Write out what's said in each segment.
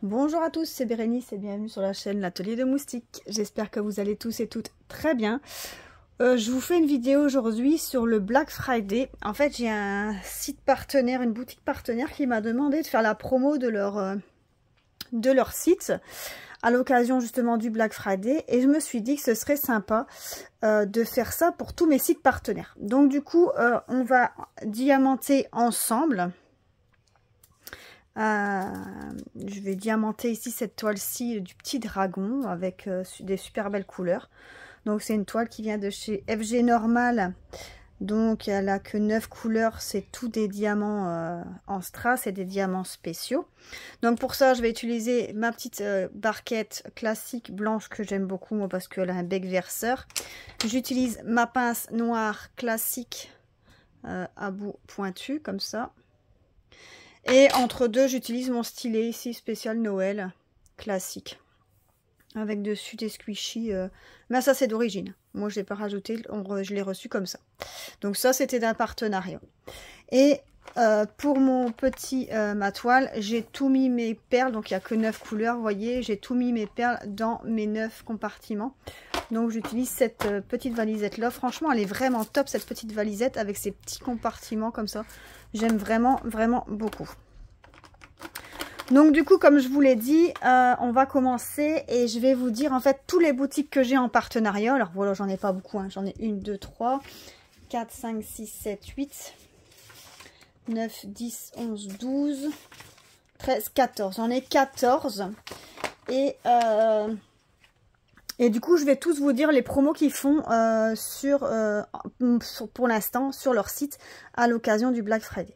Bonjour à tous, c'est Bérénice et bienvenue sur la chaîne L'Atelier de Moustiques. J'espère que vous allez tous et toutes très bien. Je vous fais une vidéo aujourd'hui sur le Black Friday. En fait, j'ai un site partenaire, une boutique partenaire qui m'a demandé de faire la promo de leur site à l'occasion justement du Black Friday. Et je me suis dit que ce serait sympa de faire ça pour tous mes sites partenaires. Donc du coup, on va diamanter ensemble. Je vais diamanter ici cette toile-ci du petit dragon avec des super belles couleurs. Donc c'est une toile qui vient de chez FG Normal. Donc elle a que 9 couleurs, c'est tout des diamants en strass et des diamants spéciaux. Donc pour ça je vais utiliser ma petite barquette classique blanche que j'aime beaucoup moi parce qu'elle a un bec verseur. J'utilise ma pince noire classique à bout pointu comme ça. Et entre deux, j'utilise mon stylet ici spécial Noël classique. Avec dessus des squishies. Mais ça, c'est d'origine. Moi, je n'ai pas rajouté. Je l'ai reçu comme ça. Donc ça, c'était d'un partenariat. Et pour mon petit ma toile, j'ai tout mis mes perles. Donc, il n'y a que 9 couleurs. Vous voyez, j'ai tout mis mes perles dans mes 9 compartiments. Donc, j'utilise cette petite valisette-là. Franchement, elle est vraiment top, cette petite valisette, avec ces petits compartiments comme ça. J'aime vraiment, vraiment beaucoup. Donc, du coup, comme je vous l'ai dit, on va commencer et je vais vous dire, en fait, tous les boutiques que j'ai en partenariat. Alors, voilà, j'en ai pas beaucoup. Hein. J'en ai 1, 2, 3, 4, 5, 6, 7, 8, 9, 10, 11, 12, 13, 14. J'en ai 14. Et du coup, je vais tous vous dire les promos qu'ils font pour l'instant sur leur site à l'occasion du Black Friday.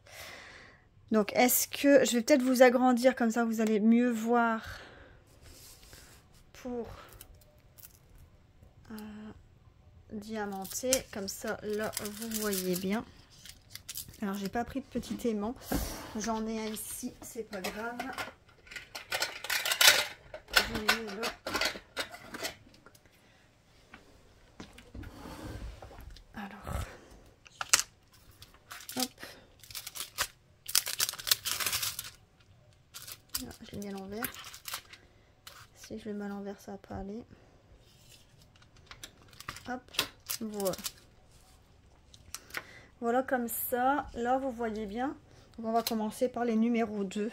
Donc, est-ce que... Je vais peut-être vous agrandir, comme ça vous allez mieux voir pour diamanter. Comme ça, là, vous voyez bien. Alors, j'ai pas pris de petit aimant. J'en ai un ici, c'est pas grave. Je l'ai là. Je l'ai mis à l'envers. Si je le mets à l'envers, ça va pas aller. Hop, voilà. Voilà comme ça. Là, vous voyez bien. On va commencer par les numéros 2.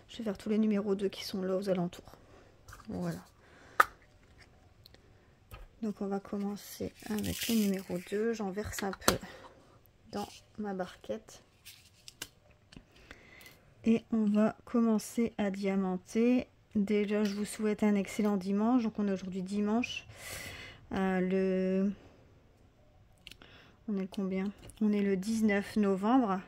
Je vais faire tous les numéros 2 qui sont là aux alentours. Voilà. Donc, on va commencer avec le numéro 2. J'en verse un peu dans ma barquette. Et on va commencer à diamanter. Déjà, je vous souhaite un excellent dimanche. Donc, on est aujourd'hui dimanche. On est le combien? On est le 19 novembre.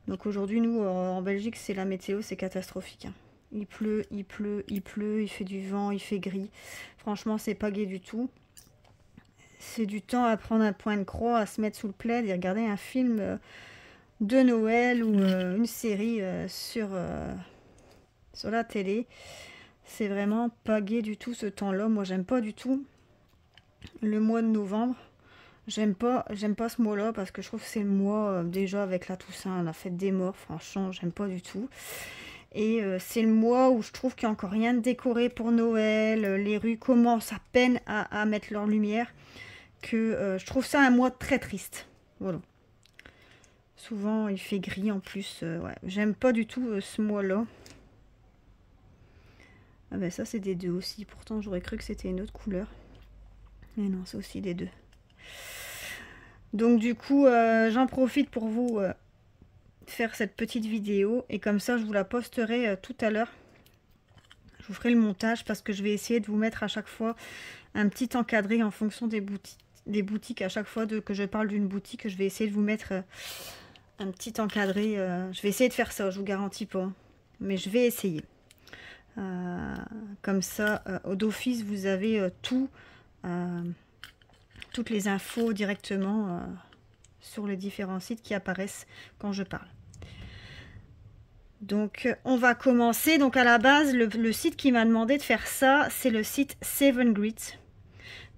Donc, aujourd'hui, nous, en Belgique, c'est la météo, c'est catastrophique. Hein. Il pleut, il pleut, il pleut, il fait du vent, il fait gris. Franchement, c'est pas gai du tout. C'est du temps à prendre un point de croix, à se mettre sous le plaid et regarder un film... de Noël ou une série sur la télé. C'est vraiment pas gai du tout ce temps-là. Moi, j'aime pas du tout le mois de novembre. J'aime pas ce mois-là parce que je trouve que c'est le mois déjà avec la Toussaint, la fête des morts. Franchement, j'aime pas du tout. Et c'est le mois où je trouve qu'il n'y a encore rien de décoré pour Noël. Les rues commencent à peine à mettre leur lumière. Je trouve ça un mois très triste. Voilà. Souvent, il fait gris en plus. Ouais. J'aime pas du tout ce mois-là. Ah ben ça, c'est des 2 aussi. Pourtant, j'aurais cru que c'était une autre couleur. Mais non, c'est aussi des 2. Donc, du coup, j'en profite pour vous faire cette petite vidéo. Et comme ça, je vous la posterai tout à l'heure. Je vous ferai le montage parce que je vais essayer de vous mettre à chaque fois un petit encadré en fonction des boutiques. À chaque fois que je parle d'une boutique, je vais essayer de vous mettre... un petit encadré, je vais essayer de faire ça, je vous garantis pas, mais je vais essayer. Comme ça, d'office, vous avez toutes les infos directement sur les différents sites qui apparaissent quand je parle. Donc, on va commencer. Donc, à la base, le site qui m'a demandé de faire ça, c'est le site 7 Grit.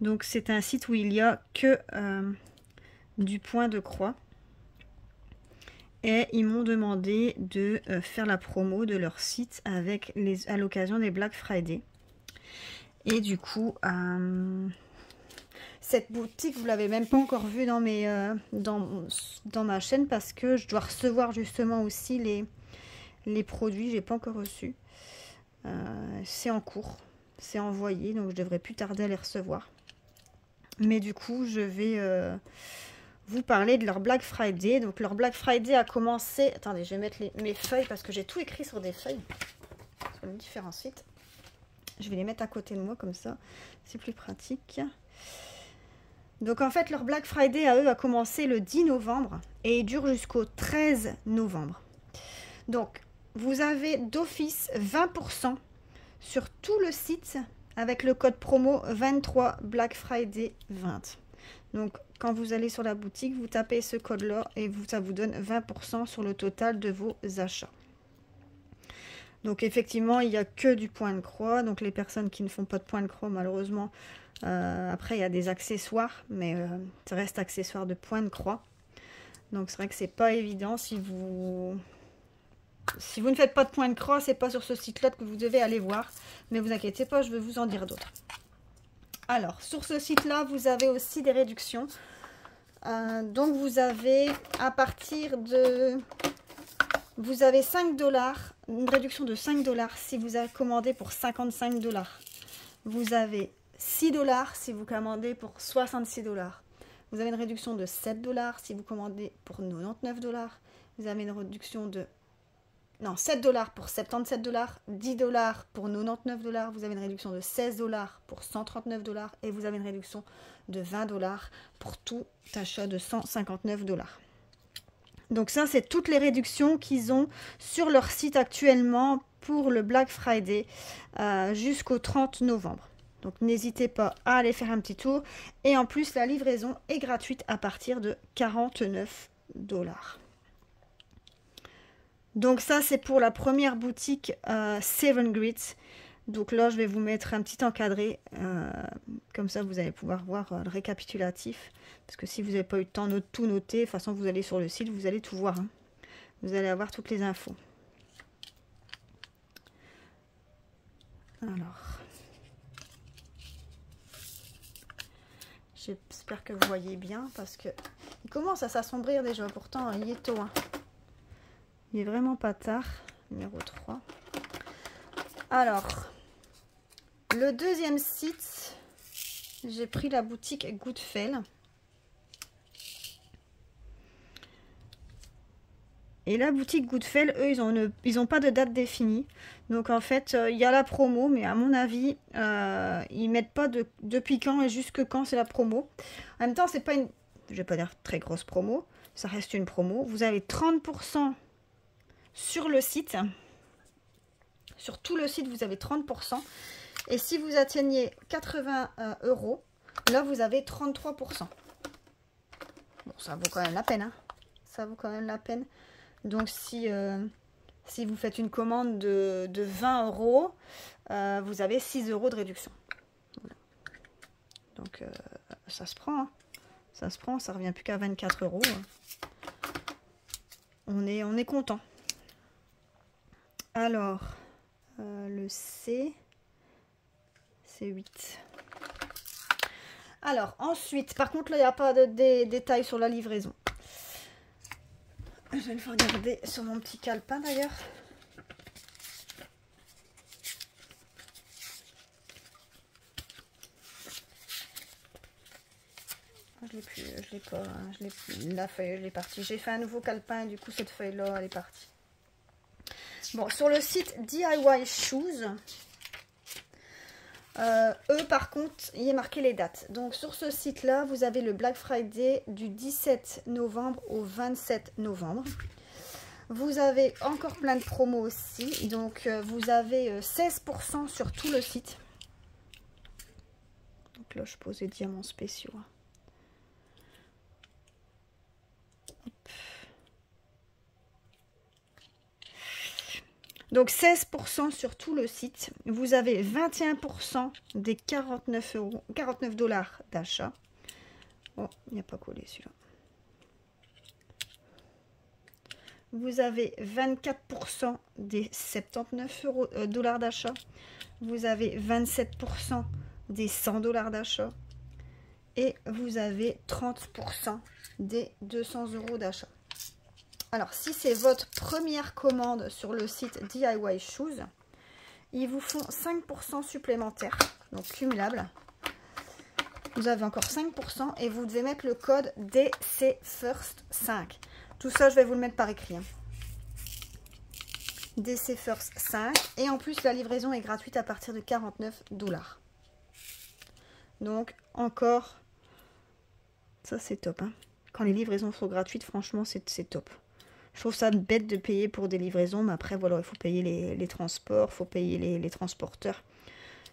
Donc, c'est un site où il y a que du point de croix. Et ils m'ont demandé de faire la promo de leur site avec à l'occasion des Black Friday. Et du coup, cette boutique, vous l'avez même pas encore vue dans dans ma chaîne parce que je dois recevoir justement aussi les produits. J'ai pas encore reçu. C'est en cours, c'est envoyé, donc je devrais plus tarder à les recevoir. Mais du coup, je vais vous parler de leur Black Friday. Donc leur Black Friday a commencé... Attendez, je vais mettre mes feuilles parce que j'ai tout écrit sur des feuilles. Sur les différents sites. Je vais les mettre à côté de moi comme ça. C'est plus pratique. Donc en fait, leur Black Friday à eux a commencé le 10 novembre. Et il dure jusqu'au 13 novembre. Donc, vous avez d'office 20% sur tout le site avec le code promo 23 Black Friday 20. Donc, quand vous allez sur la boutique, vous tapez ce code-là et ça vous donne 20% sur le total de vos achats. Donc, effectivement, il n'y a que du point de croix. Donc, les personnes qui ne font pas de point de croix, malheureusement, après, il y a des accessoires, mais ça reste accessoire de point de croix. Donc, c'est vrai que c'est pas évident si vous ne faites pas de point de croix, c'est pas sur ce site-là que vous devez aller voir. Mais vous inquiétez pas, je vais vous en dire d'autres. Alors, sur ce site-là, vous avez aussi des réductions. Donc, vous avez à partir de... Vous avez 5 $, une réduction de 5 $ si vous avez commandé pour 55 $. Vous avez 6 $ si vous commandez pour 66 $. Vous avez une réduction de 7 $ si vous commandez pour 99 $. Vous avez une réduction de... Non, 7 $ pour 77 $, 10 $ pour 99 $, vous avez une réduction de 16 $ pour 139 $ et vous avez une réduction de 20 $ pour tout achat de 159 $. Donc ça, c'est toutes les réductions qu'ils ont sur leur site actuellement pour le Black Friday jusqu'au 30 novembre. Donc n'hésitez pas à aller faire un petit tour. Et en plus, la livraison est gratuite à partir de 49 $. Donc ça, c'est pour la première boutique Seven Grits. Donc là, je vais vous mettre un petit encadré. Comme ça, vous allez pouvoir voir le récapitulatif. Parce que si vous n'avez pas eu le temps de tout noter, de toute façon, vous allez sur le site, vous allez tout voir. Hein. Vous allez avoir toutes les infos. Alors. J'espère que vous voyez bien. Parce que il commence à s'assombrir déjà. Pourtant, il est tôt. Hein. Il est vraiment pas tard. Numéro 3. Alors, le deuxième site, j'ai pris la boutique Goodfell. Et la boutique Goodfell, eux, ils ont pas de date définie. Donc en fait, il y a la promo, mais à mon avis, ils mettent pas depuis quand et jusque quand c'est la promo. En même temps, c'est pas une, je vais pas dire très grosse promo, ça reste une promo. Vous avez 30% sur le site. Sur tout le site, vous avez 30%. Et si vous atteignez 80 €, là, vous avez 33%. Bon, ça vaut quand même la peine. Hein. Ça vaut quand même la peine. Donc, si vous faites une commande de 20 €, vous avez 6 € de réduction. Voilà. Donc, ça se prend. Hein. Ça se prend. Ça revient plus qu'à 24 €. On est content. Alors... le C, c'est 8. Alors, ensuite, par contre, là, il n'y a pas de détails sur la livraison. Je vais le regarder sur mon petit calepin, d'ailleurs. Je l'ai plus, je l'ai pas, je l'ai plus. La feuille, je l'ai partie. J'ai fait un nouveau calepin et du coup, cette feuille-là, elle est partie. Bon, sur le site DIY Shoes, eux, par contre, il y a marqué les dates. Donc, sur ce site-là, vous avez le Black Friday du 17 novembre au 27 novembre. Vous avez encore plein de promos aussi. Donc, vous avez 16% sur tout le site. Donc là, je pose les diamants spéciaux. Donc 16% sur tout le site. Vous avez 21% des 49 $ d'achat. Oh, il n'y a pas collé celui-là. Vous avez 24% des 79 dollars d'achat. Vous avez 27% des 100 dollars d'achat. Et vous avez 30% des 200 € d'achat. Alors, si c'est votre première commande sur le site DIY Shoes, ils vous font 5% supplémentaires, donc cumulable. Vous avez encore 5% et vous devez mettre le code DCFIRST5. Tout ça, je vais vous le mettre par écrit. DCFIRST5. Et en plus, la livraison est gratuite à partir de 49 $. Donc, encore, ça c'est top. Hein. Quand les livraisons sont gratuites, franchement, c'est top. Je trouve ça bête de payer pour des livraisons, mais après, voilà, il faut payer les transports, il faut payer les transporteurs.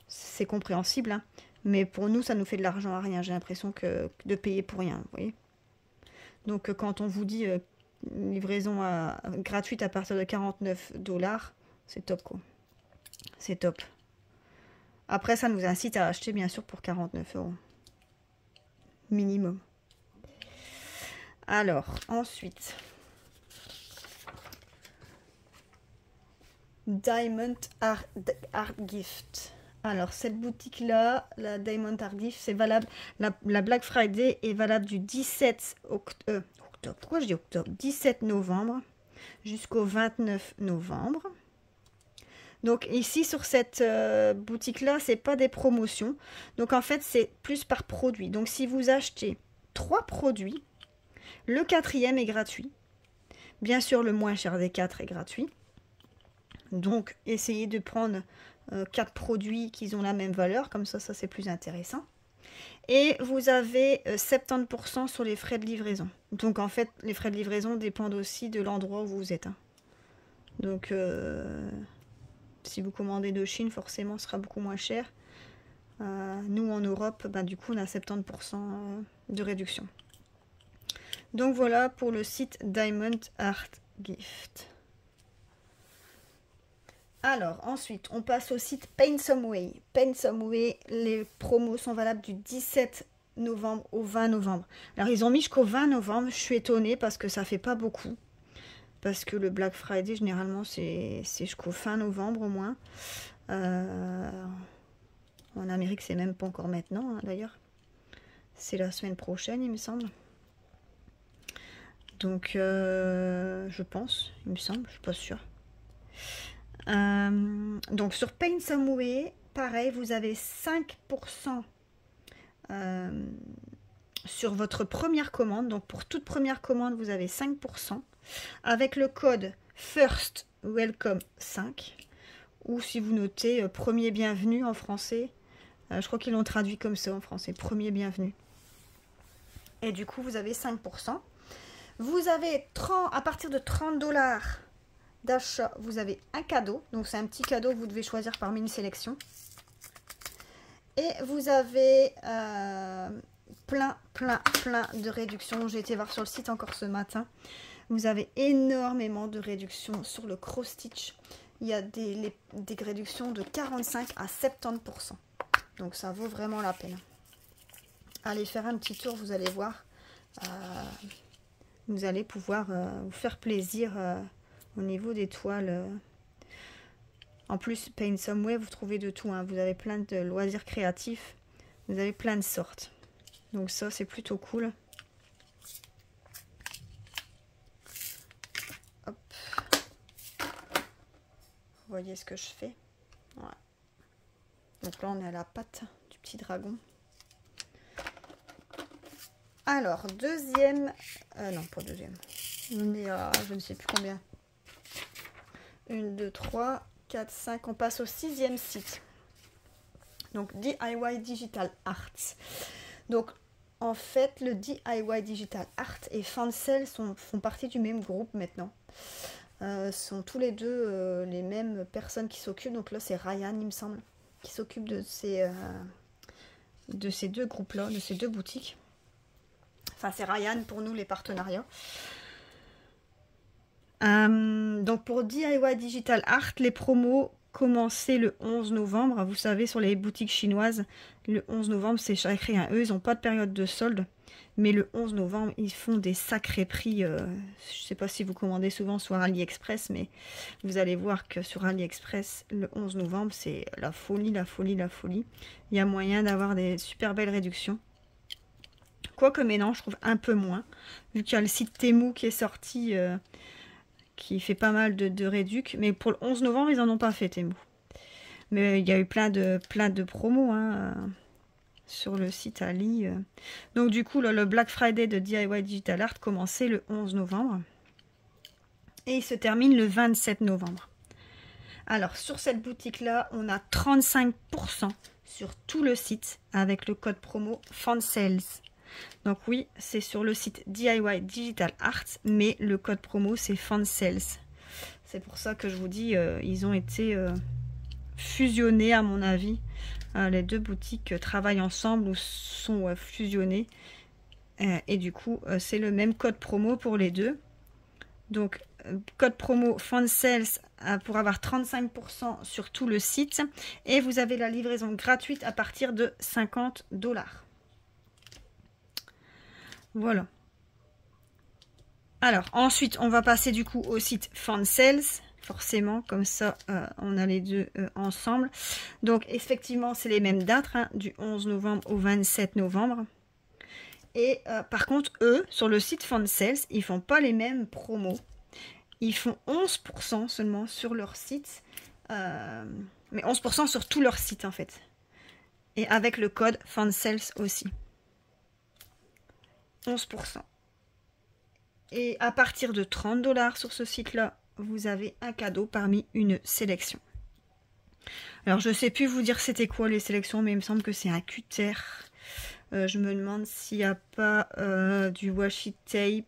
C'est compréhensible, hein. Mais pour nous, ça nous fait de l'argent à rien. J'ai l'impression que de payer pour rien, vous voyez. Donc, quand on vous dit livraison gratuite à partir de 49 $, c'est top, quoi. C'est top. Après, ça nous incite à acheter, bien sûr, pour 49 € minimum. Alors, ensuite, Diamond Art Gift. Alors, cette boutique-là, la Diamond Art Gift, c'est valable. La Black Friday est valable du 17 octobre. Pourquoi je dis octobre? 17 novembre jusqu'au 29 novembre. Donc, ici, sur cette boutique-là, c'est pas des promotions. Donc, en fait, c'est plus par produit. Donc, si vous achetez 3 produits, le 4e est gratuit. Bien sûr, le moins cher des 4 est gratuit. Donc, essayez de prendre 4 produits qui ont la même valeur. Comme ça c'est plus intéressant. Et vous avez 70% sur les frais de livraison. Donc, en fait, les frais de livraison dépendent aussi de l'endroit où vous êtes. Hein. Donc, si vous commandez de Chine, forcément, ce sera beaucoup moins cher. Nous, en Europe, du coup, on a 70% de réduction. Donc, voilà pour le site Diamond Art Gift. Alors, ensuite, on passe au site Paint Some Way. Paint Some Way, les promos sont valables du 17 novembre au 20 novembre. Alors, ils ont mis jusqu'au 20 novembre. Je suis étonnée parce que ça fait pas beaucoup. Parce que le Black Friday, généralement, c'est jusqu'au fin novembre au moins. En Amérique, c'est même pas encore maintenant, hein, d'ailleurs. C'est la semaine prochaine, il me semble. Donc, je pense, il me semble, je suis pas sûre. Donc, sur Paint Some Way, pareil, vous avez 5% sur votre première commande. Donc, pour toute première commande, vous avez 5%. Avec le code First Welcome 5. Ou si vous notez premier bienvenu en français. Je crois qu'ils l'ont traduit comme ça en français. Premier bienvenu. Et du coup, vous avez 5%. Vous avez à partir de 30 $ d'achat, vous avez un cadeau. Donc, c'est un petit cadeau que vous devez choisir parmi une sélection. Et vous avez plein de réductions. J'ai été voir sur le site encore ce matin. Vous avez énormément de réductions sur le cross-stitch. Il y a des réductions de 45 à 70%. Donc, ça vaut vraiment la peine. Allez faire un petit tour, vous allez voir. Vous allez pouvoir vous faire plaisir au niveau des toiles. En plus, Paint Some Way, vous trouvez de tout. Hein. Vous avez plein de loisirs créatifs. Vous avez plein de sortes. Donc ça, c'est plutôt cool. Hop. Vous voyez ce que je fais. Ouais. Donc là, on est à la patte du petit dragon. Alors, deuxième... non, pas deuxième. On est à... je ne sais plus combien. 1, 2, 3, 4, 5. On passe au 6e site. Donc, DIY Digital Art. Donc, en fait, le DIY Digital Art et Fancel font partie du même groupe maintenant. Sont tous les deux les mêmes personnes qui s'occupent. Donc là, c'est Ryan, il me semble, qui s'occupe de ces deux groupes-là, de ces deux boutiques. Enfin, c'est Ryan pour nous, les partenariats. Donc, pour DIY Digital Art, les promos commençaient le 11 novembre. Vous savez, sur les boutiques chinoises, le 11 novembre, c'est écrit un E. Ils n'ont pas de période de solde. Mais le 11 novembre, ils font des sacrés prix. Je ne sais pas si vous commandez souvent sur AliExpress, mais vous allez voir que sur AliExpress, le 11 novembre, c'est la folie, la folie, la folie. Il y a moyen d'avoir des super belles réductions. Quoique maintenant, je trouve un peu moins. Vu qu'il y a le site Temu qui est sorti, qui fait pas mal de réducs. Mais pour le 11 novembre, ils n'en ont pas fait Temu. Mais il y a eu plein de promos, hein, sur le site Ali. Donc du coup, le Black Friday de DIY Digital Art commençait le 11 novembre. Et il se termine le 27 novembre. Alors, sur cette boutique-là, on a 35% sur tout le site avec le code promo FANSALES. Donc oui, c'est sur le site DIY Digital Art, mais le code promo, c'est FANSALES. C'est pour ça que je vous dis, ils ont été fusionnés, à mon avis. Les deux boutiques travaillent ensemble ou sont fusionnées. Et du coup, c'est le même code promo pour les deux. Donc, code promo FANSALES pour avoir 35% sur tout le site. Et vous avez la livraison gratuite à partir de 50$. Voilà. Alors, ensuite, on va passer du coup au site FANSALES. Forcément, comme ça, on a les deux ensemble. Donc, effectivement, c'est les mêmes dates, hein, du 11 novembre au 27 novembre. Et par contre, eux, sur le site FANSALES, ils font pas les mêmes promos. Ils font 11% seulement sur leur site. Mais 11% sur tout leur site, en fait. Et avec le code FANSALES aussi. 11%. Et à partir de 30$ sur ce site-là, vous avez un cadeau parmi une sélection. Alors, je ne sais plus vous dire c'était quoi les sélections, mais il me semble que c'est un cutter. Je me demande s'il n'y a pas du washi tape.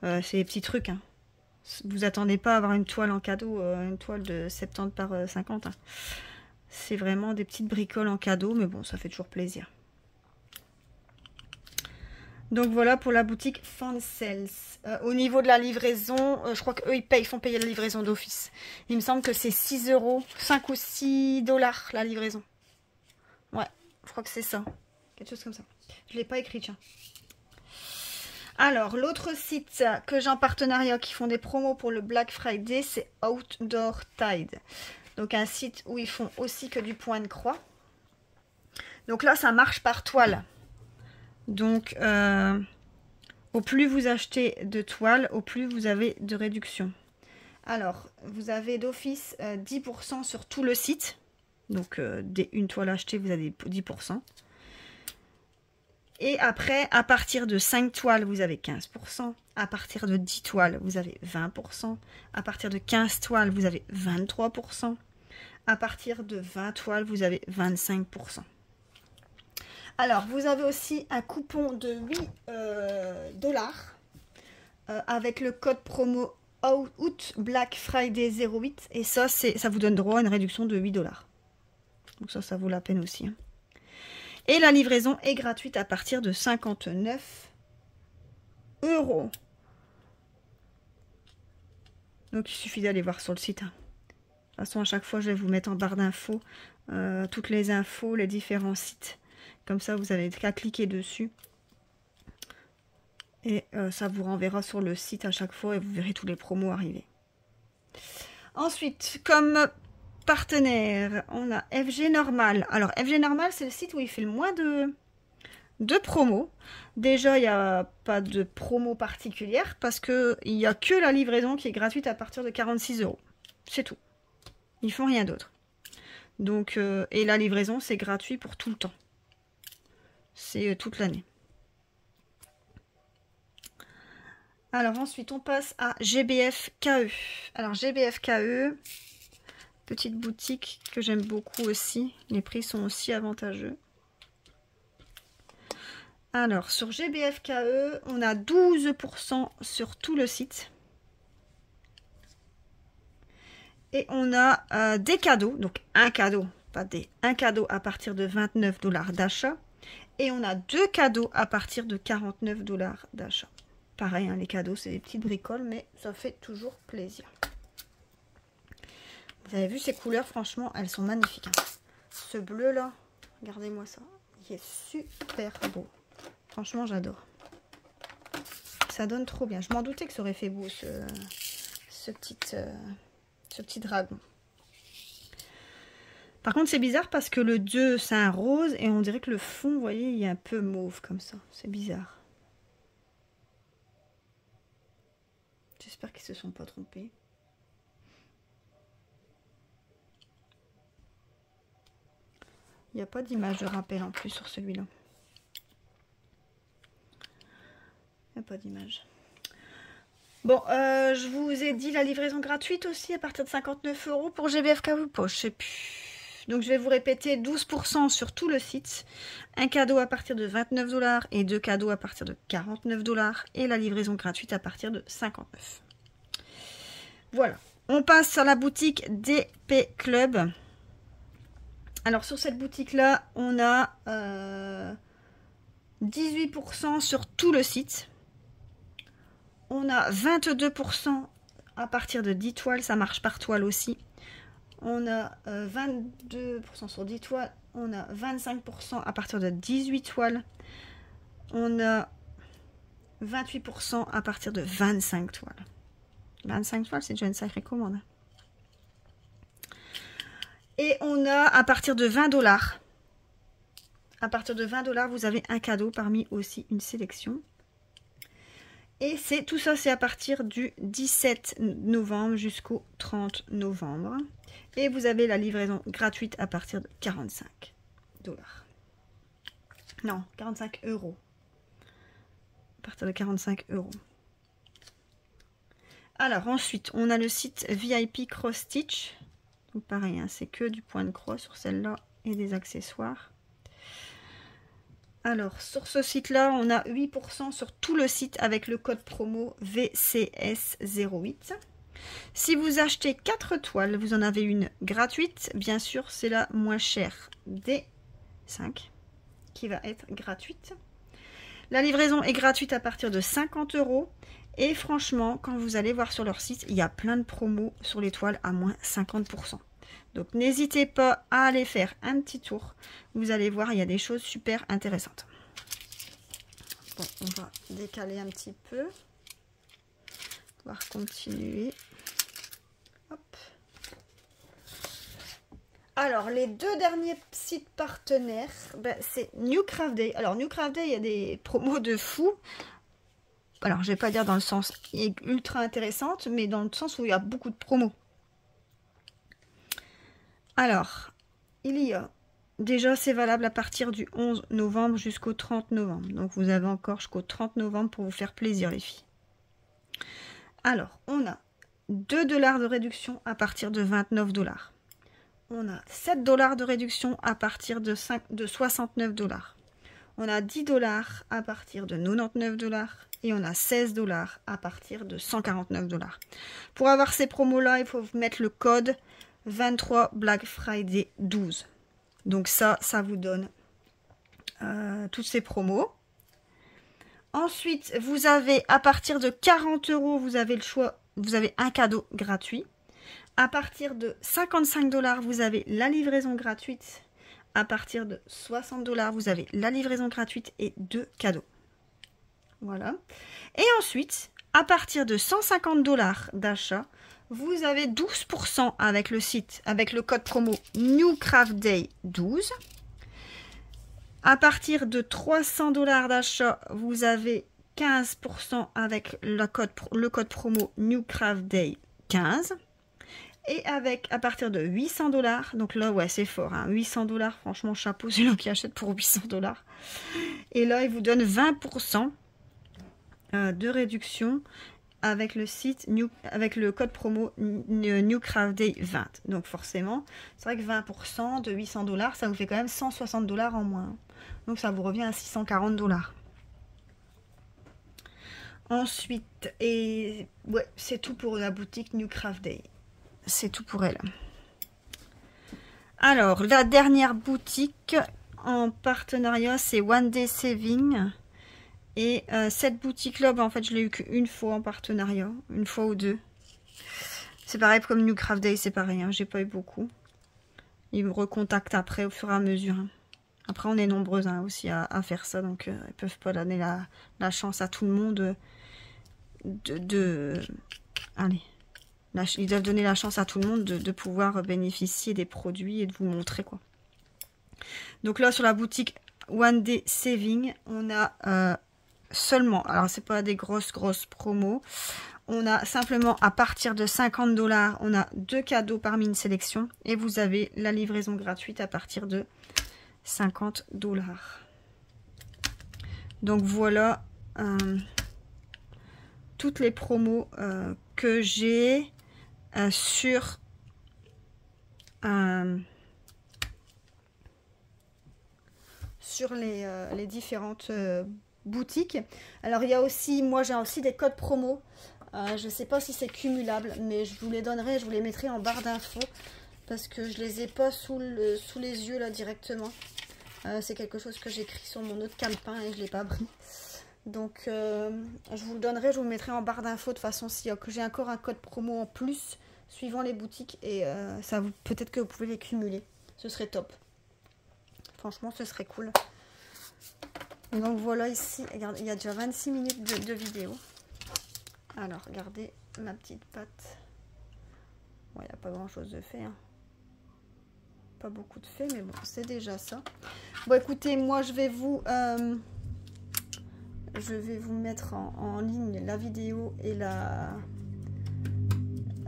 C'est des petits trucs. Hein. Vous attendez pas à avoir une toile en cadeau, une toile de 70 par 50. Hein. C'est vraiment des petites bricoles en cadeau, mais bon, ça fait toujours plaisir. Donc voilà pour la boutique FANSALES. Au niveau de la livraison, je crois qu'eux ils font payer la livraison d'office. Il me semble que c'est 6€, 5 ou 6$ la livraison. Ouais, je crois que c'est ça. Quelque chose comme ça. Je ne l'ai pas écrit, tiens. Alors, l'autre site que j'ai en partenariat qui font des promos pour le Black Friday, c'est Outdoor Tide. Donc un site où ils font aussi que du point de croix. Donc là, ça marche par toile. Donc, au plus vous achetez de toiles, au plus vous avez de réduction. Alors, vous avez d'office 10% sur tout le site. Donc, dès une toile achetée, vous avez 10%. Et après, à partir de 5 toiles, vous avez 15%. À partir de 10 toiles, vous avez 20%. À partir de 15 toiles, vous avez 23%. À partir de 20 toiles, vous avez 25%. Alors, vous avez aussi un coupon de 8$ avec le code promo Out Black Friday 08. Et ça vous donne droit à une réduction de 8$. Donc ça vaut la peine aussi. Hein. Et la livraison est gratuite à partir de 59€. Donc, il suffit d'aller voir sur le site. Hein. De toute façon, à chaque fois, je vais vous mettre en barre d'infos toutes les infos, les différents sites. Comme ça, vous n'avez qu'à cliquer dessus. Et ça vous renverra sur le site à chaque fois et vous verrez tous les promos arriver. Ensuite, comme partenaire, on a FG Normal. Alors, FG Normal, c'est le site où il fait le moins de promos. Déjà, il n'y a pas de promo particulière parce qu'il n'y a que la livraison qui est gratuite à partir de 46€. C'est tout. Ils font rien d'autre. Donc, et la livraison, c'est gratuit pour tout le temps. C'est toute l'année. Alors ensuite, on passe à GBF KE. Alors GBF KE, petite boutique que j'aime beaucoup aussi. Les prix sont aussi avantageux. Alors sur GBF KE, on a 12% sur tout le site. Et on a des cadeaux, donc un cadeau, un cadeau à partir de 29$ d'achat. Et on a 2 cadeaux à partir de 49$ d'achat. Pareil, hein, les cadeaux, c'est des petites bricoles, mais ça fait toujours plaisir. Vous avez vu ces couleurs, franchement, elles sont magnifiques. Hein. Ce bleu-là, regardez-moi ça. Il est super beau. Franchement, j'adore. Ça donne trop bien. Je m'en doutais que ça aurait fait beau, ce petit dragon. Par contre, c'est bizarre parce que le 2, c'est un rose et on dirait que le fond, vous voyez, il est un peu mauve comme ça. C'est bizarre. J'espère qu'ils se sont pas trompés. Il n'y a pas d'image de rappel en plus sur celui-là. Il n'y a pas d'image. Bon, je vous ai dit la livraison gratuite aussi à partir de 59 € pour GBF Kawaii Poche. Et puis, donc je vais vous répéter 12% sur tout le site. Un cadeau à partir de 29 $ et 2 cadeaux à partir de 49 $. Et la livraison gratuite à partir de 59. Voilà. On passe à la boutique DP Club. Alors sur cette boutique-là, on a 18% sur tout le site. On a 22% à partir de 10 toiles, ça marche par toile aussi. On a 22% sur 10 toiles. On a 25% à partir de 18 toiles. On a 28% à partir de 25 toiles. 25 toiles, c'est déjà une sacrée commande. Et on a à partir de 20 $. À partir de 20 $, vous avez un cadeau parmi aussi une sélection. Et tout ça, c'est à partir du 17 novembre jusqu'au 30 novembre. Et vous avez la livraison gratuite à partir de 45 $. Non, 45 €. À partir de 45 €. Alors ensuite, on a le site VIP Cross Stitch. Donc pareil, hein, c'est que du point de croix sur celle-là et des accessoires. Alors, sur ce site-là, on a 8% sur tout le site avec le code promo VCS08. Si vous achetez 4 toiles, vous en avez une gratuite. Bien sûr, c'est la moins chère des 5 qui va être gratuite. La livraison est gratuite à partir de 50 €. Et franchement, quand vous allez voir sur leur site, il y a plein de promos sur les toiles à moins 50%. Donc n'hésitez pas à aller faire un petit tour. Vous allez voir, il y a des choses super intéressantes. Bon, on va décaler un petit peu. On va continuer. Hop. Alors, les deux derniers sites partenaires, ben, c'est New Craft Day. Alors, New Craft Day, il y a des promos de fou. Alors, je ne vais pas dire dans le sens ultra intéressante, mais dans le sens où il y a beaucoup de promos. Alors, il y a, déjà c'est valable à partir du 11 novembre jusqu'au 30 novembre. Donc vous avez encore jusqu'au 30 novembre pour vous faire plaisir les filles. Alors, on a 2 $ de réduction à partir de 29 $. On a 7 $ de réduction à partir de 69 $. On a 10 $ à partir de 99 $. Et on a 16 $ à partir de 149 $. Pour avoir ces promos-là, il faut mettre le code 23 Black Friday 12. Donc ça vous donne toutes ces promos. Ensuite, vous avez à partir de 40 €, vous avez le choix, vous avez un cadeau gratuit. À partir de 55 $, vous avez la livraison gratuite. À partir de 60 $, vous avez la livraison gratuite et 2 cadeaux. Voilà. Et ensuite, à partir de 150 $ d'achat, vous avez 12% avec le site, avec le code promo New Craft Day 12. À partir de 300 $ d'achat, vous avez 15% avec le code promo New Craft Day 15. Et avec, à partir de 800 $, donc là, ouais, c'est fort, hein, 800 $, franchement, chapeau, c'est l'un qui achète pour 800 $. Et là, il vous donne 20% de réduction avec le site avec le code promo New Craft Day 20. Donc forcément, c'est vrai que 20% de 800 $, ça vous fait quand même 160 $ en moins. Donc ça vous revient à 640 $. Ensuite, et ouais, c'est tout pour la boutique New Craft Day. C'est tout pour elle. Alors, la dernière boutique en partenariat, c'est One Day Saving. Et cette boutique-là, en fait, je l'ai eu qu'une fois en partenariat. Une fois ou deux. C'est pareil comme New Craft Day, c'est pareil. Hein, j'ai pas eu beaucoup. Ils me recontactent après au fur et à mesure. Hein. Après, on est nombreuses hein, aussi à faire ça, donc ils peuvent pas donner la chance à tout le monde allez, ils doivent donner la chance à tout le monde de pouvoir bénéficier des produits et de vous montrer quoi. Donc là, sur la boutique One Day Saving, on a seulement, alors c'est pas des grosses promos, on a simplement à partir de 50 $, on a 2 cadeaux parmi une sélection et vous avez la livraison gratuite à partir de 50 $. Donc voilà toutes les promos que j'ai sur les différentes boutiques. Alors il y a aussi, moi j'ai aussi des codes promo. Je ne sais pas si c'est cumulable, mais je vous les donnerai, je vous les mettrai en barre d'infos parce que je les ai pas sous les yeux là directement. C'est quelque chose que j'écris sur mon autre calepin et je l'ai pas pris. Donc je vous le donnerai, je vous le mettrai en barre d'infos de façon si j'ai encore un code promo en plus suivant les boutiques et ça vous peut-être que vous pouvez les cumuler. Ce serait top. Franchement, ce serait cool. Donc voilà ici, regardez, il y a déjà 26 minutes de vidéo. Alors, regardez ma petite pâte. Bon, il n'y a pas grand chose de fait. Hein. Pas beaucoup de fait, mais bon, c'est déjà ça. Bon, écoutez, moi, je vais vous mettre en ligne la vidéo et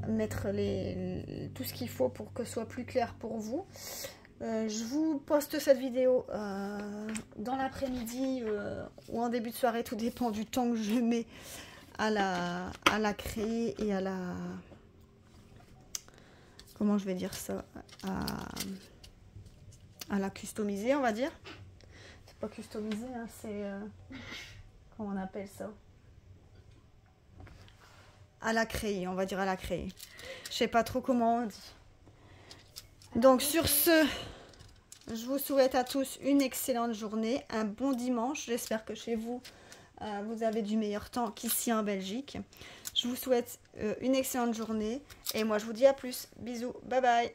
mettre tout ce qu'il faut pour que ce soit plus clair pour vous. Je vous poste cette vidéo dans l'après-midi ou en début de soirée, tout dépend du temps que je mets à la créer et à la... Comment je vais dire ça, à la customiser, on va dire. C'est pas customiser, hein, c'est... comment on appelle ça? À la créer, on va dire à la créer. Je sais pas trop comment on dit. Donc sur ce, je vous souhaite à tous une excellente journée, un bon dimanche. J'espère que chez vous, vous avez du meilleur temps qu'ici en Belgique. Je vous souhaite une excellente journée et moi je vous dis à plus. Bisous, bye bye.